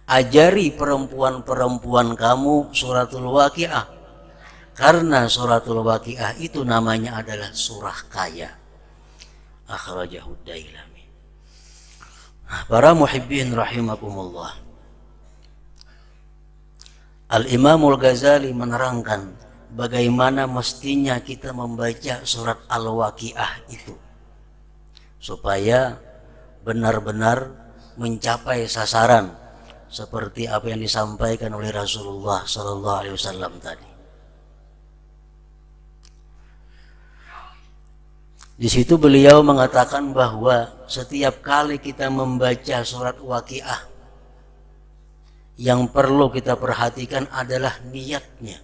Ajari perempuan-perempuan kamu suratul Waqiah, karena suratul Waqiah itu namanya adalah surah kaya. Akhrajahu Dailami. Para muhibbin rahimakumullah, Al-Imamul Ghazali menerangkan bagaimana mestinya kita membaca surat Al-Waqiah itu supaya benar-benar mencapai sasaran seperti apa yang disampaikan oleh Rasulullah Sallallahu Alaihi Wasallam tadi. Di situ beliau mengatakan bahwa setiap kali kita membaca surat Waqiah, yang perlu kita perhatikan adalah niatnya.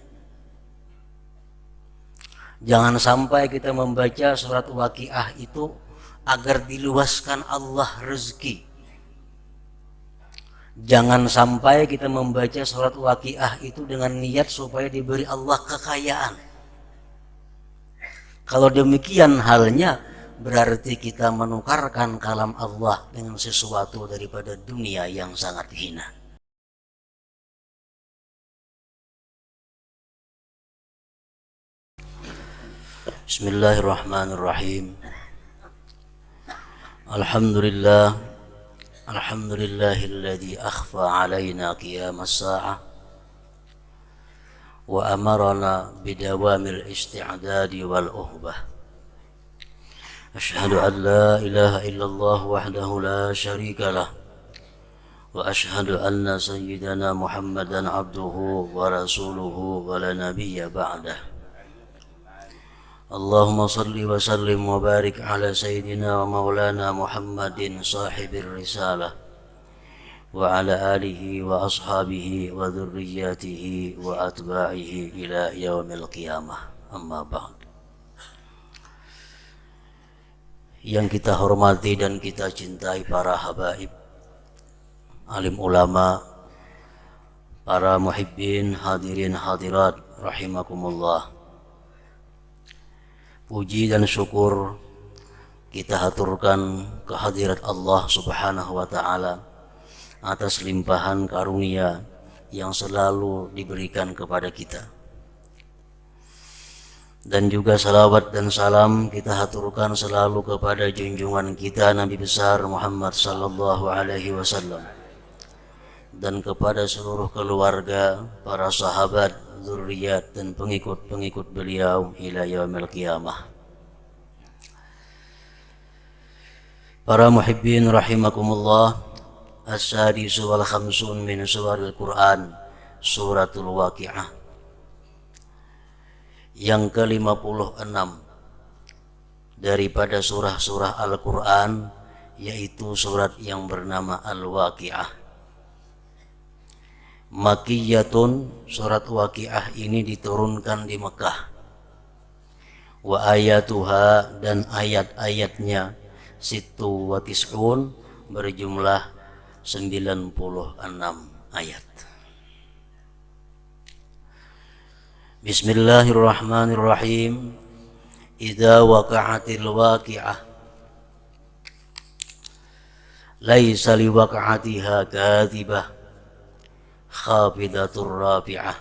Jangan sampai kita membaca surat Waqiah itu agar diluaskan Allah rezeki. Jangan sampai kita membaca surat Waqiah itu dengan niat supaya diberi Allah kekayaan. Kalau demikian halnya, berarti kita menukarkan kalam Allah dengan sesuatu daripada dunia yang sangat hina. Bismillahirrahmanirrahim. Alhamdulillah, alhamdulillahilladzi akhfa alaina qiyamas sa'ah wa amarana bidawamil isti'dadi wal uhbah. Asyhadu an la ilaha illallah wahdahu la syarika lah wa asyhadu anna sayyidana Muhammadan abduhu wa rasuluhu wa la nabiyya ba'dah. Allahumma salli wa sallim wa barik ala sayyidina wa maulana Muhammadin sahibir risalah wa ala alihi wa ashabihi wa dhurriyyatihi wa atba'ihi ila yaumil qiyamah. Amma ba'd. Yang kita hormati dan kita cintai para habaib, alim ulama, para muhibbin, hadirin hadirat rahimakumullah. Puji dan syukur kita haturkan kehadirat Allah Subhanahu wa ta'ala atas limpahan karunia yang selalu diberikan kepada kita. Dan juga salawat dan salam kita haturkan selalu kepada junjungan kita Nabi besar Muhammad sallallahu alaihi wasallam, dan kepada seluruh keluarga, para sahabat, zuriat dan pengikut-pengikut beliau ila yaumil qiyamah. Para muhibbin rahimakumullah, As-sadisu wal khamsun min suril Quran, suratul Waqiah, yang ke-56 daripada surah-surah Al-Quran, yaitu surat yang bernama Al-Waqiah. Makkiyatun, surat Waqiah ini diturunkan di Mekah. Wa ayatuha, dan ayat-ayatnya sittu wa tis'un, berjumlah 96 ayat. Bismillahirrahmanirrahim. Idza waqa'atil waqi'ah laisa liwaqa'atiha kadhibah khafidatur rafi'ah.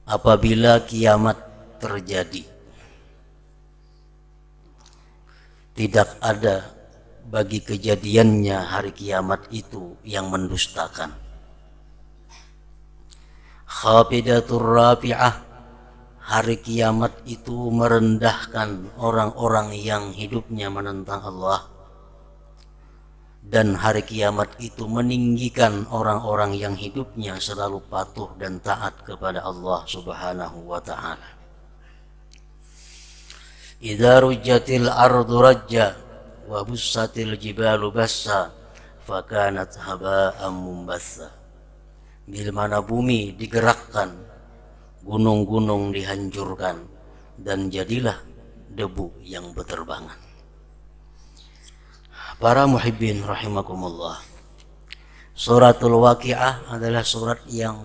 Apabila kiamat terjadi, tidak ada bagi kejadiannya hari kiamat itu yang mendustakan. Khafidatur rafi'ah, hari kiamat itu merendahkan orang-orang yang hidupnya menentang Allah, dan hari kiamat itu meninggikan orang-orang yang hidupnya selalu patuh dan taat kepada Allah Subhanahu wa ta'ala. Idza rujjatil ardu rajja wa bussatil jibalu bassa fakanat haba'an mumbatsa. Bila mana bumi digerakkan, gunung-gunung dihancurkan, dan jadilah debu yang berterbangan. Para muhibbin rahimakumullah, suratul Waqiah adalah surat yang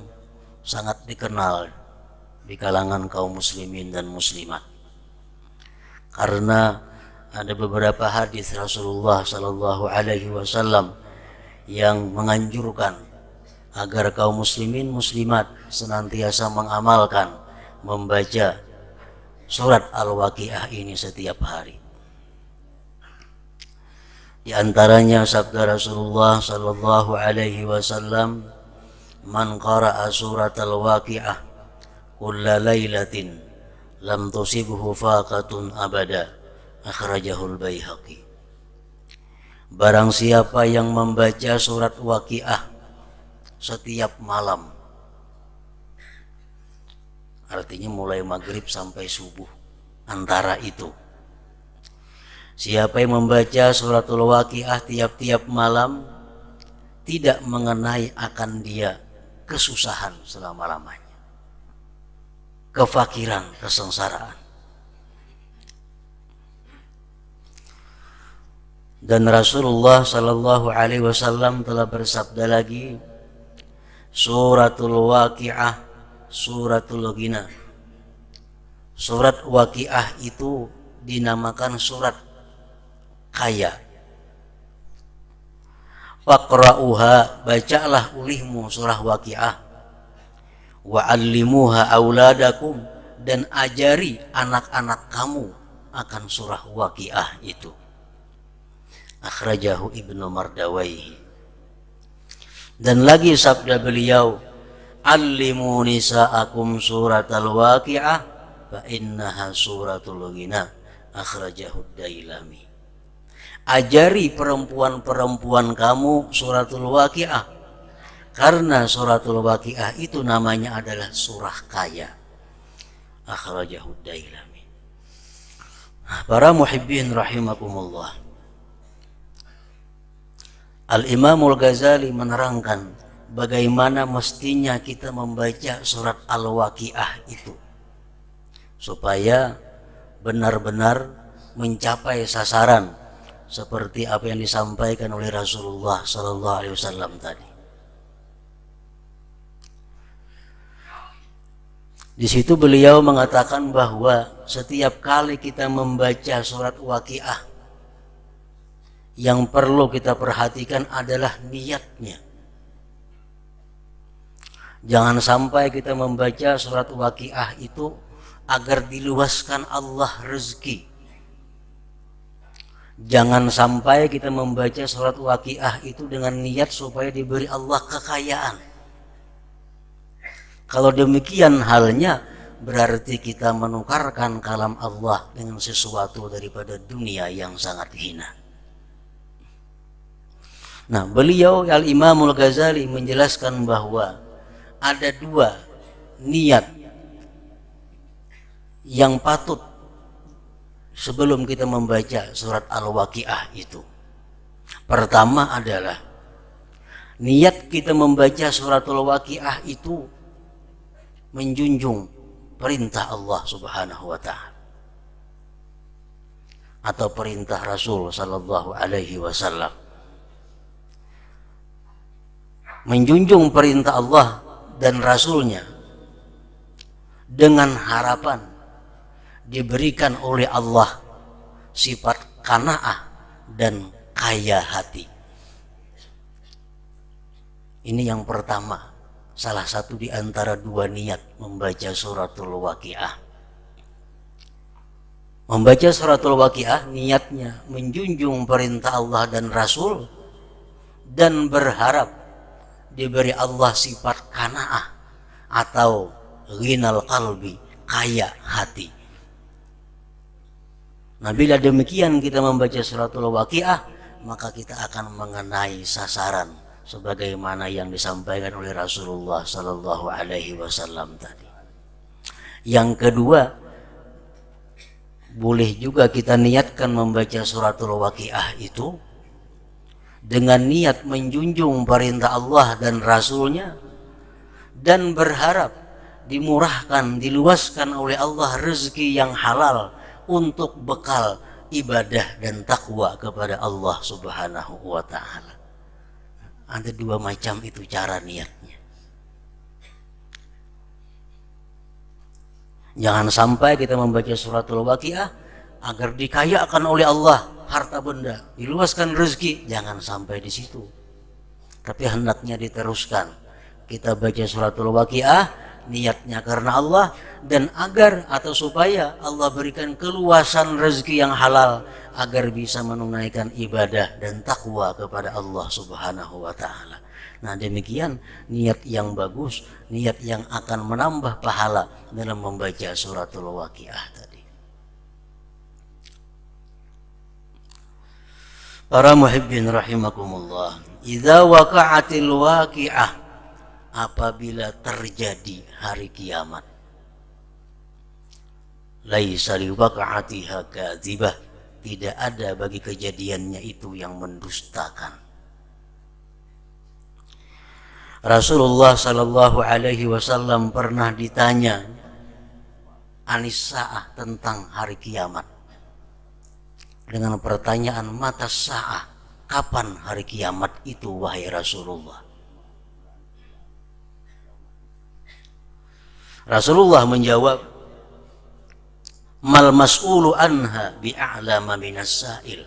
sangat dikenal di kalangan kaum muslimin dan muslimat, karena ada beberapa hadis Rasulullah sallallahu alaihi wasallam yang menganjurkan agar kaum muslimin muslimat senantiasa mengamalkan membaca surat Al-Waqiah ini setiap hari. Di antaranya sabda Rasulullah sallallahu alaihi wasallam, "Man qara'a surat Al-Waqiah kulla lailatin lam tusibhu faqatun abada." Akhrajahul Baihaqi. Barang siapa yang membaca surat Waqiah setiap malam, artinya mulai maghrib sampai subuh, antara itu, siapa yang membaca suratul Waqiah tiap-tiap malam, tidak mengenai akan dia kesusahan selama-lamanya, kefakiran, kesengsaraan. Dan Rasulullah sallallahu alaihi wasallam telah bersabda lagi, suratul Waqiah suratul ghina. Surat Waqiah itu dinamakan surat kaya. Faqra'uha, bacalah ulihmu surah Waqiah. Wa 'allimuha auladakum, dan ajari anak-anak kamu akan surah Waqiah itu. Akhrajahu Ibnu Mardawaihi. Dan lagi sabda beliau, "Allimu nisa'akum suratal Waqiah fa innaha suratul ghina." Akhrajahu Dailami. Ajari perempuan-perempuan kamu suratul Waqiah, karena suratul Waqiah itu namanya adalah surah kaya. Akhrajahu Dailami. Para muhibbin rahimakumullah, Al-Imamul Ghazali menerangkan bagaimana mestinya kita membaca surat Al-Waqiah itu supaya benar-benar mencapai sasaran seperti apa yang disampaikan oleh Rasulullah sallallahu alaihi wasallam tadi. Di situ beliau mengatakan bahwa setiap kali kita membaca surat Waqiah, yang perlu kita perhatikan adalah niatnya. Jangan sampai kita membaca surat Waqiah itu agar diluaskan Allah rezeki. Jangan sampai kita membaca surat Waqiah itu dengan niat supaya diberi Allah kekayaan. Kalau demikian halnya, berarti kita menukarkan kalam Allah dengan sesuatu daripada dunia yang sangat hina. Nah, beliau Al-Imamul Ghazali menjelaskan bahwa ada dua niat yang patut sebelum kita membaca surat Al-Waqiah itu. Pertama adalah niat kita membaca surat Al-Waqiah itu menjunjung perintah Allah Subhanahu wa taala atau perintah Rasul sallallahu alaihi wasallam. Menjunjung perintah Allah dan Rasulnya dengan harapan diberikan oleh Allah sifat qanaah dan kaya hati. Ini yang pertama, salah satu di antara dua niat membaca suratul Waqiah. Membaca suratul Waqiah niatnya menjunjung perintah Allah dan Rasul dan berharap diberi Allah sifat qanaah atau ghinal qalbi, kaya hati. Nah, bila demikian kita membaca suratul Waqiah, maka kita akan mengenai sasaran sebagaimana yang disampaikan oleh Rasulullah sallallahu alaihi wasallam tadi. Yang kedua, boleh juga kita niatkan membaca suratul Waqiah itu dengan niat menjunjung perintah Allah dan Rasulnya dan berharap dimurahkan, diluaskan oleh Allah rezeki yang halal untuk bekal ibadah dan takwa kepada Allah Subhanahu wa taala. Ada dua macam itu cara niatnya. Jangan sampai kita membaca suratul Waqiah agar dikayakan oleh Allah harta benda, diluaskan rezeki, jangan sampai di situ. tapi hendaknya diteruskan. Kita baca suratul Waqiah niatnya karena Allah, dan agar atau supaya Allah berikan keluasan rezeki yang halal agar bisa menunaikan ibadah dan takwa kepada Allah Subhanahu wa taala. Nah, demikian niat yang bagus, niat yang akan menambah pahala dalam membaca suratul Waqiah tadi. Para muhibbin rahimakumullah, idza waqa'atil waqi'ah, apabila terjadi hari kiamat, laisa liwaqa'atiha kadzibah, tidak ada bagi kejadiannya itu yang mendustakan. Rasulullah sallallahu alaihi wasallam pernah ditanya anis sa'ah, tentang hari kiamat, dengan pertanyaan mata sa'ah, kapan hari kiamat itu wahai Rasulullah? Rasulullah menjawab, mal mas'ulu anha bi'a'lama minas sa'il.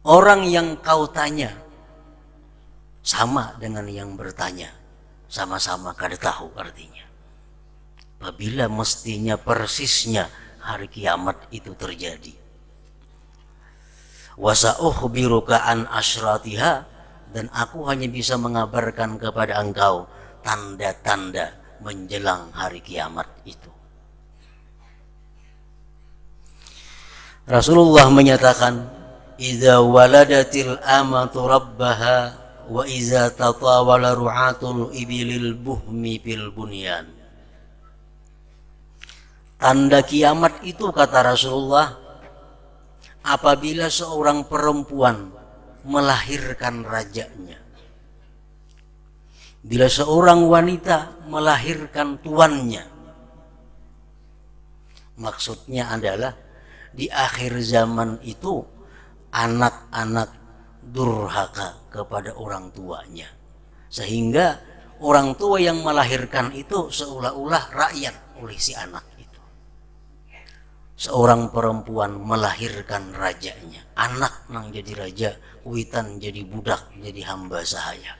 Orang yang kau tanya sama dengan yang bertanya, sama-sama kada tahu artinya. Apabila mestinya persisnya hari kiamat itu terjadi. Wa sa'ukhbiruka an asyratiha, dan aku hanya bisa mengabarkan kepada engkau tanda-tanda menjelang hari kiamat itu. Rasulullah menyatakan, idza waladatil amatu rabbaha wa iza tatawala ru'atul ibilil buhmi fil bunyan. Tanda kiamat itu, kata Rasulullah, apabila seorang perempuan melahirkan rajanya, bila seorang wanita melahirkan tuannya. Maksudnya adalah di akhir zaman itu anak-anak durhaka kepada orang tuanya, sehingga orang tua yang melahirkan itu seolah-olah rakyat oleh si anak itu. Seorang perempuan melahirkan rajanya, anak nang jadi raja, kuitan jadi budak, jadi hamba sahaya.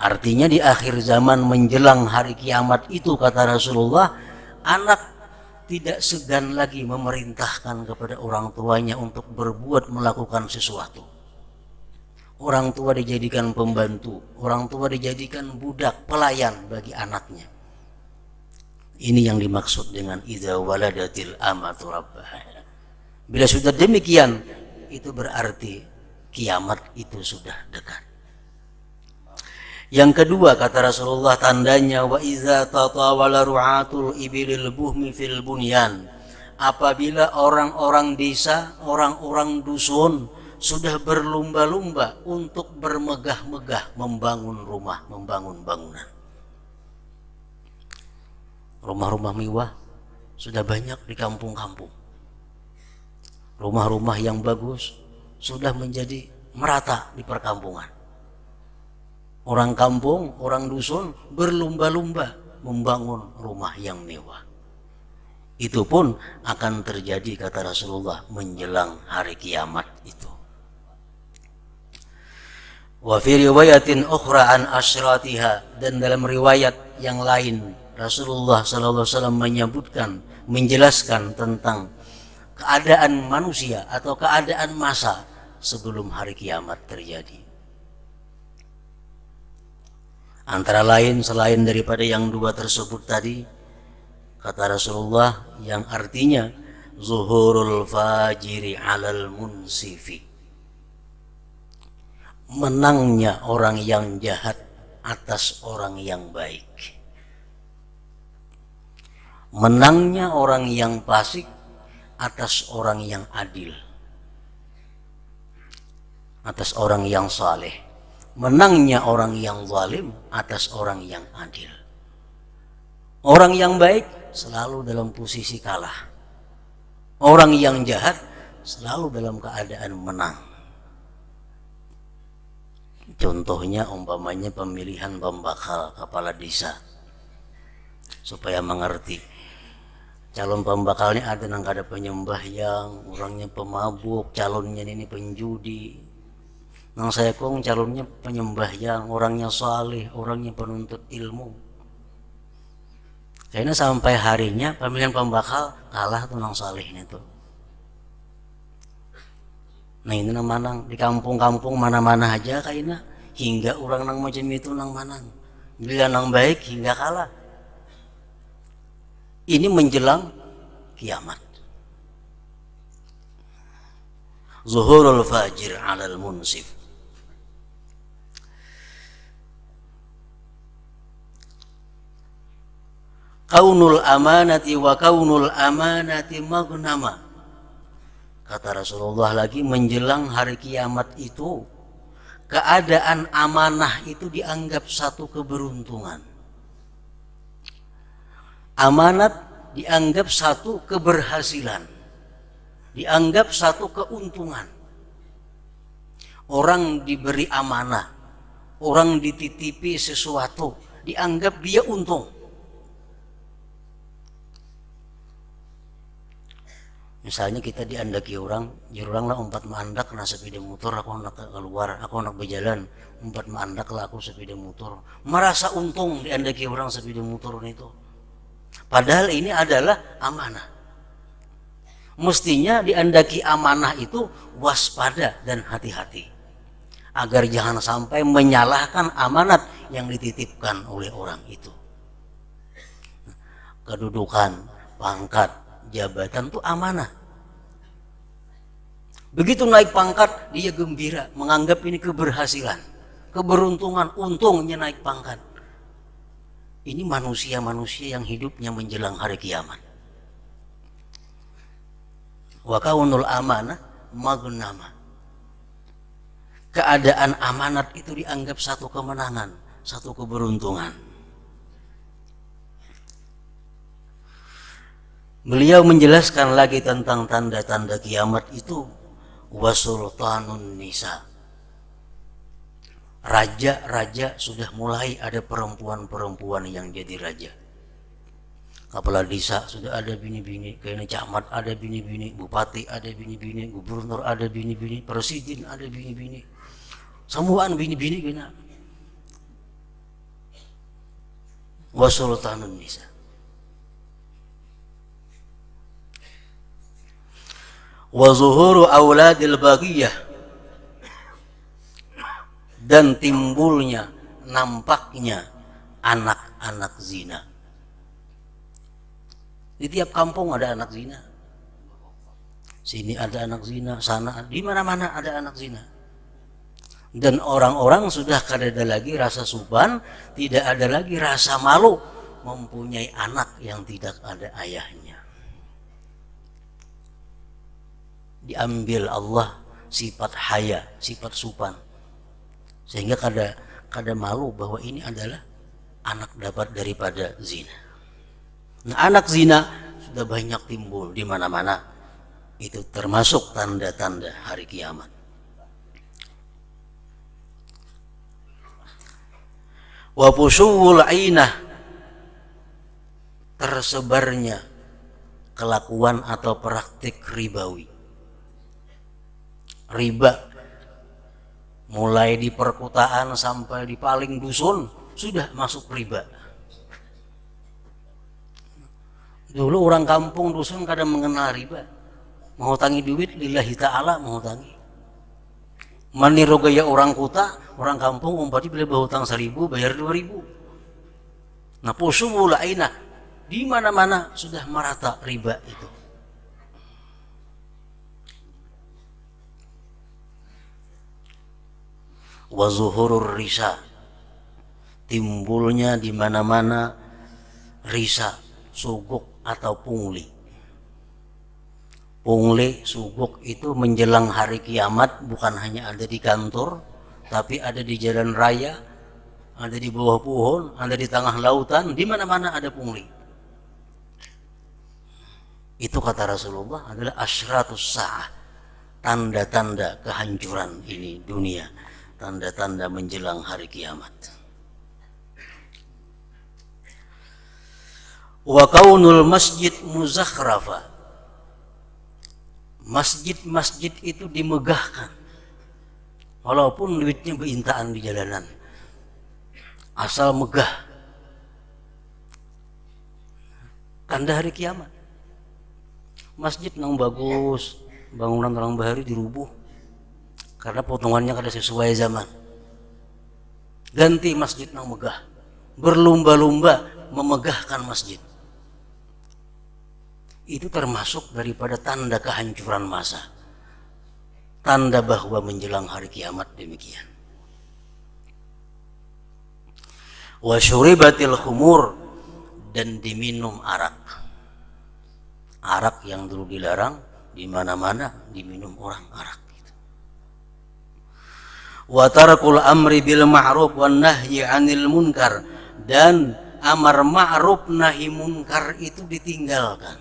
Artinya di akhir zaman menjelang hari kiamat itu, kata Rasulullah, anak tidak segan lagi memerintahkan kepada orang tuanya untuk berbuat melakukan sesuatu. Orang tua dijadikan pembantu, orang tua dijadikan budak, pelayan bagi anaknya. Ini yang dimaksud dengan idza waladatil amatu rabbaha. Bila sudah demikian, itu berarti kiamat itu sudah dekat. Yang kedua, kata Rasulullah, tandanya wa iza tatawala ru'atul ibilil buhmi fil bunyan. Apabila orang-orang desa, orang-orang dusun sudah berlumba-lumba untuk bermegah-megah membangun rumah, membangun bangunan. Rumah-rumah mewah sudah banyak di kampung-kampung. Rumah-rumah yang bagus sudah menjadi merata di perkampungan. Orang kampung, orang dusun berlumba-lumba membangun rumah yang mewah. Itu pun akan terjadi, kata Rasulullah, menjelang hari kiamat itu. Wa fi riwayatin ukhra an asyratiha, dan dalam riwayat yang lain Rasulullah sallallahu alaihi wasallam menyebutkan, menjelaskan tentang keadaan manusia atau keadaan masa sebelum hari kiamat terjadi. Antara lain, selain daripada yang dua tersebut tadi, kata Rasulullah, yang artinya zuhurul fajiri alal munsifi, menangnya orang yang jahat atas orang yang baik, menangnya orang yang fasik atas orang yang adil, atas orang yang saleh, menangnya orang yang zalim atas orang yang adil. Orang yang baik selalu dalam posisi kalah, orang yang jahat selalu dalam keadaan menang. Contohnya umpamanya pemilihan pembakal kepala desa, supaya mengerti. Calon pembakalnya ada yang kada penyembah, yang orangnya pemabuk, calonnya ini penjudi, Nang saya kong calonnya penyembahyang, orangnya saleh, orangnya penuntut ilmu. Kayaknya sampai harinya pemilihan pembakal kalah tuh nang saleh ini tuh. Nah ini nang manang di kampung-kampung mana-mana aja kayaknya hingga orang nang macam itu nang manang. Bila nang baik hingga kalah. Ini menjelang kiamat. Zuhurul fajir 'alal munsif. Kaunul amanati wa kaunul amanati maghnama. Kata Rasulullah lagi menjelang hari kiamat itu keadaan amanah itu dianggap satu keberuntungan. Amanat dianggap satu keberhasilan. Dianggap satu keuntungan. Orang diberi amanah, orang dititipi sesuatu, dianggap dia untung. Misalnya kita diandaki orang, jurang lah umpat mandak na sepeda motor, aku nak keluar, aku nak berjalan, umpat mandak lah aku sepeda motor. Merasa untung diandaki orang sepeda motor itu. Padahal ini adalah amanah. Mestinya diandaki amanah itu waspada dan hati-hati. Agar jangan sampai menyalahkan amanat yang dititipkan oleh orang itu. Kedudukan, pangkat, jabatan itu amanah. Begitu naik pangkat dia gembira, menganggap ini keberhasilan, keberuntungan, untungnya naik pangkat. Ini manusia-manusia yang hidupnya menjelang hari kiamat. Wa kaunul amanah maghnama. Keadaan amanat itu dianggap satu kemenangan, satu keberuntungan. Beliau menjelaskan lagi tentang tanda-tanda kiamat itu, wasultanun nisa. Raja-raja sudah mulai ada perempuan-perempuan yang jadi raja. Kepala desa sudah ada bini-bini, kayaknya camat ada bini-bini, bupati ada bini-bini, gubernur ada bini-bini, presiden ada bini-bini. Semuaan bini-bini kena. Wasultanun nisa. Wa zuhuru auladil baghiyah, dan timbulnya, nampaknya anak-anak zina. Di tiap kampung ada anak zina. Sini ada anak zina, sana di mana-mana ada anak zina. Dan orang-orang sudah kada ada lagi rasa suban, tidak ada lagi rasa malu mempunyai anak yang tidak ada ayahnya. Diambil Allah sifat haya, sifat supan, sehingga kada malu bahwa ini adalah anak dapat daripada zina. Nah, anak zina sudah banyak timbul di mana-mana. Itu termasuk tanda-tanda hari kiamat. Wa fusyul ainah, tersebarnya kelakuan atau praktik ribawi. Riba mulai di perkotaan sampai di paling dusun sudah masuk riba. Dulu orang kampung dusun kadang mengenal riba. Mau tangi duit lillahi ta'ala mau tangi. Meniru gaya orang kota, orang kampung umpati bila berhutang 1.000 bayar 2.000. Nah pusumul ainah, di mana-mana sudah merata riba itu. Wa zuhurur risa, timbulnya di mana-mana risa, suguk atau pungli. Pungli, suguk itu menjelang hari kiamat bukan hanya ada di kantor, tapi ada di jalan raya, ada di bawah pohon, ada di tengah lautan, di mana-mana ada pungli. Itu kata Rasulullah adalah asyratus sa'ah, tanda-tanda kehancuran ini dunia, tanda-tanda menjelang hari kiamat. Wa kaunul masjid muzakhrafa, masjid-masjid itu dimegahkan, walaupun duitnya beintaan di jalanan, asal megah. Tanda hari kiamat. Masjid nang bagus, bangunan orang bahari dirubuh karena potongannya kada sesuai zaman. Ganti masjid nang megah, berlumba-lumba memegahkan masjid. Itu termasuk daripada tanda kehancuran masa, tanda bahwa menjelang hari kiamat demikian. Wa syuribatil khumur, dan diminum arak. Arak yang dulu dilarang, di mana-mana diminum orang arak. Wa tarakul amri bil ma'ruf wan nahyi 'anil munkar, dan amar ma'ruf nahi munkar itu ditinggalkan.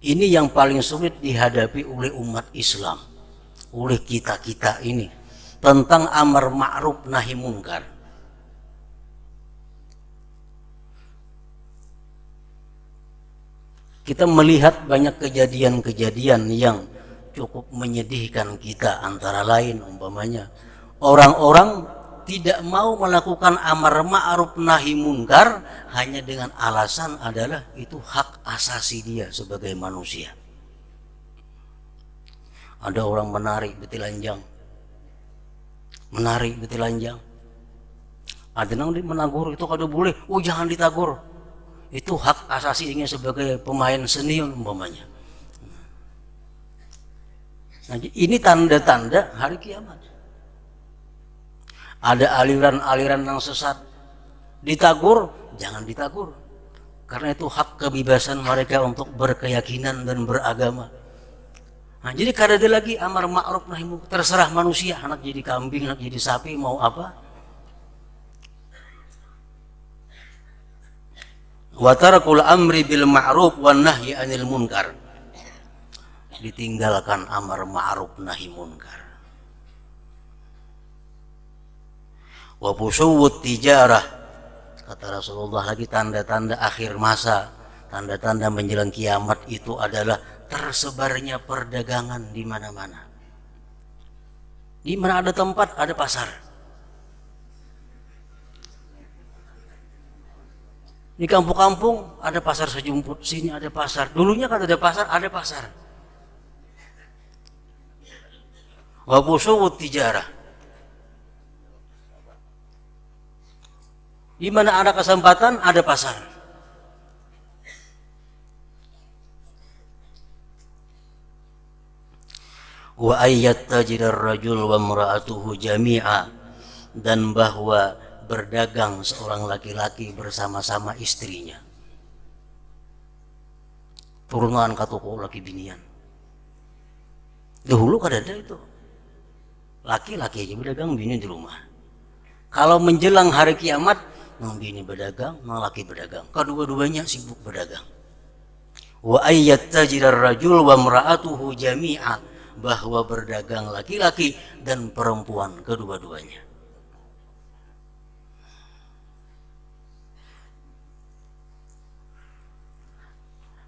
Ini yang paling sulit dihadapi oleh umat Islam, oleh kita-kita ini, tentang amar ma'ruf nahi munkar. Kita melihat banyak kejadian-kejadian yang cukup menyedihkan kita, antara lain umpamanya orang-orang tidak mau melakukan amar ma'ruf nahi munkar hanya dengan alasan adalah itu hak asasi dia sebagai manusia. Ada orang menarik betilanjang, ada yang menagur itu kada boleh, oh jangan ditagur, itu hak asasinya sebagai pemain seni umpamanya. Nah, ini tanda-tanda hari kiamat. Ada aliran-aliran yang sesat, ditagur, jangan ditagur, karena itu hak kebebasan mereka untuk berkeyakinan dan beragama. Nah, jadi kada ada lagi amar ma'ruf nahi munkar, terserah manusia, anak jadi kambing, anak jadi sapi, mau apa. Wa tarakul amri bil ma'ruf wan nahyi 'anil munkar, ditinggalkan amar ma'ruf nahi munkar. Wa busyuwut tijarah, kata Rasulullah lagi, tanda-tanda akhir masa, tanda-tanda menjelang kiamat itu adalah tersebarnya perdagangan di mana-mana. Di mana ada tempat ada pasar. Di kampung-kampung ada pasar sejumput, sini ada pasar. Dulunya kan ada pasar, ada pasar. Wa busyuwut tijarah, di mana ada kesempatan ada pasar. Wa ayyat tajirar rajul wa imra'atuhu jami'a, dan bahwa berdagang seorang laki-laki bersama-sama istrinya. Turunan katuko laki binian. Dahulu kada ada itu. Laki-laki aja berdagang, bini di rumah. Kalau menjelang hari kiamat, nang bini berdagang, nang laki berdagang, kedua-duanya sibuk berdagang. Wa ayyat tajirar rajul wa imra'atuhu jami'a, bahwa berdagang laki-laki dan perempuan kedua-duanya.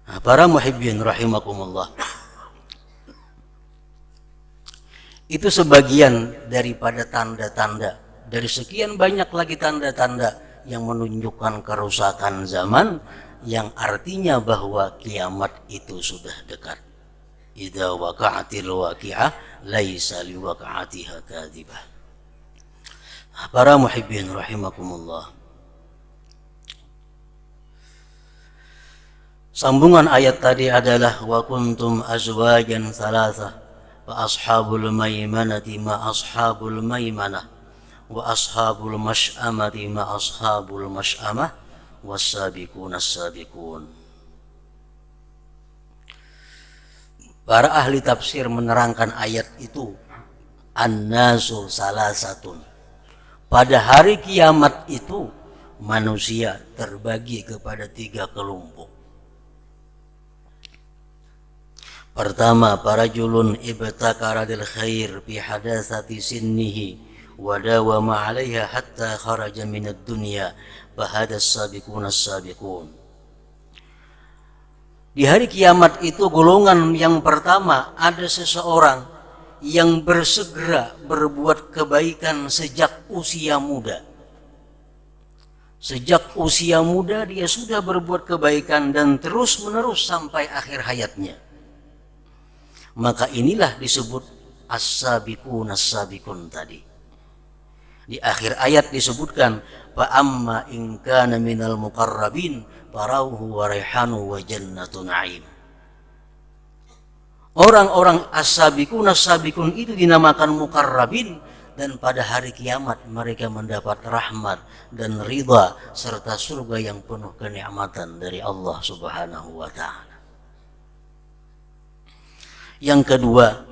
Nah, para muhibbin rahimakumullah, itu sebagian daripada tanda-tanda dari sekian banyak lagi tanda-tanda yang menunjukkan kerusakan zaman, yang artinya bahwa kiamat itu sudah dekat. Idza waqa'atil waqi'ah laisa liwaqa'atiha kadhibah. Para muhibbin rahimakumullah, sambungan ayat tadi adalah wa kuntum azwajan thalatha fa ashabul maimanati ma ashabul maimanah wa ashabul masy'amati ma ashabul masy'amah was-sabiquna as-sabiqun. Para ahli tafsir menerangkan ayat itu, an-nasu salasatun, pada hari kiamat itu manusia terbagi kepada 3 kelompok. Pertama, para julun ibtakara lil khair fi hadatsati sinnihi wa dawama 'alaiha hatta kharaja minad dunya fa hadas sabiquna as-sabiqun. Di hari kiamat itu golongan yang pertama, ada seseorang yang bersegera berbuat kebaikan sejak usia muda. Sejak usia muda dia sudah berbuat kebaikan dan terus menerus sampai akhir hayatnya. Maka inilah disebut as-sabiqun as-sabiqun tadi. Di akhir ayat disebutkan fa amma in kana minal muqarrabin farauhu wa raihanu wa jannatu na'im. Orang-orang as-sabiqun as-sabiqun itu dinamakan muqarrabin, dan pada hari kiamat mereka mendapat rahmat dan ridha serta surga yang penuh kenikmatan dari Allah Subhanahu wa taala. Yang kedua,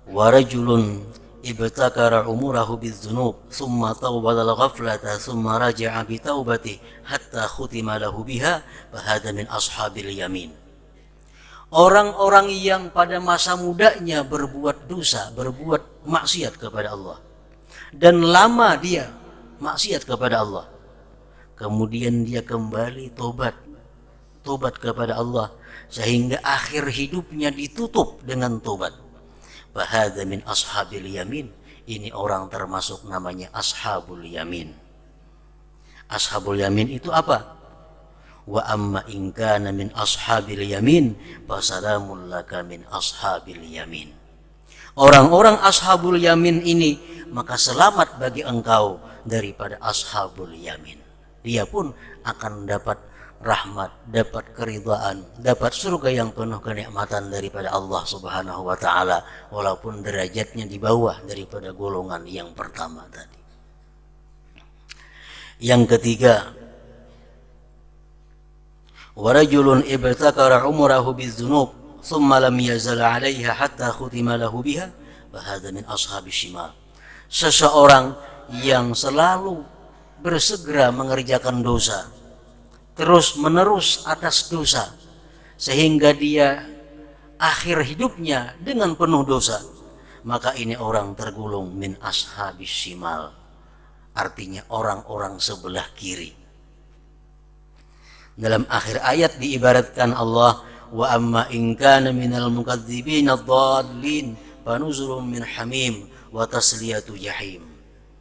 warajulun ibtakara umurahu bidzunub thumma tawbala al-ghaflata thumma raja'a bi taubati hatta khutima lahu biha fa hadha min ashabil yamin. Orang-orang yang pada masa mudanya berbuat dosa, berbuat maksiat kepada Allah, dan lama dia maksiat kepada Allah, kemudian dia kembali tobat kepada Allah, sehingga akhir hidupnya ditutup dengan tobat. Fahadha min ashabil yamin. Ini orang termasuk namanya ashabul yamin. Ashabul yamin itu apa? Wa amma in kana min ashabil yamin fasalamun laka min ashabil yamin. Orang-orang ashabul yamin ini maka selamat bagi engkau daripada ashabul yamin. Dia pun akan dapat rahmat, dapat keridhaan, dapat surga yang penuh kenikmatan daripada Allah Subhanahu wa taala, walaupun derajatnya di bawah daripada golongan yang pertama tadi. Yang ketiga, warajulun ibtakara umrahu bidzunub thumma lam yazal 'alaiha hatta khutima lahu biha fa hadha min ashabis shimal. Seseorang yang selalu bersegera mengerjakan dosa, terus menerus atas dosa, sehingga dia akhir hidupnya dengan penuh dosa, maka ini orang tergolong min ashabis shimal, artinya orang-orang sebelah kiri. Dalam akhir ayat diibaratkan Allah, wa amma in kana minal mukadzibin ad-dallin fanuzulun min hamim wa tasliyatu jahim.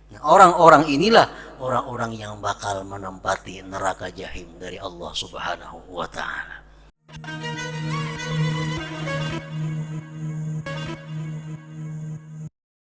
Nah, orang-orang inilah orang-orang yang bakal menempati neraka jahim dari Allah Subhanahu wa taala.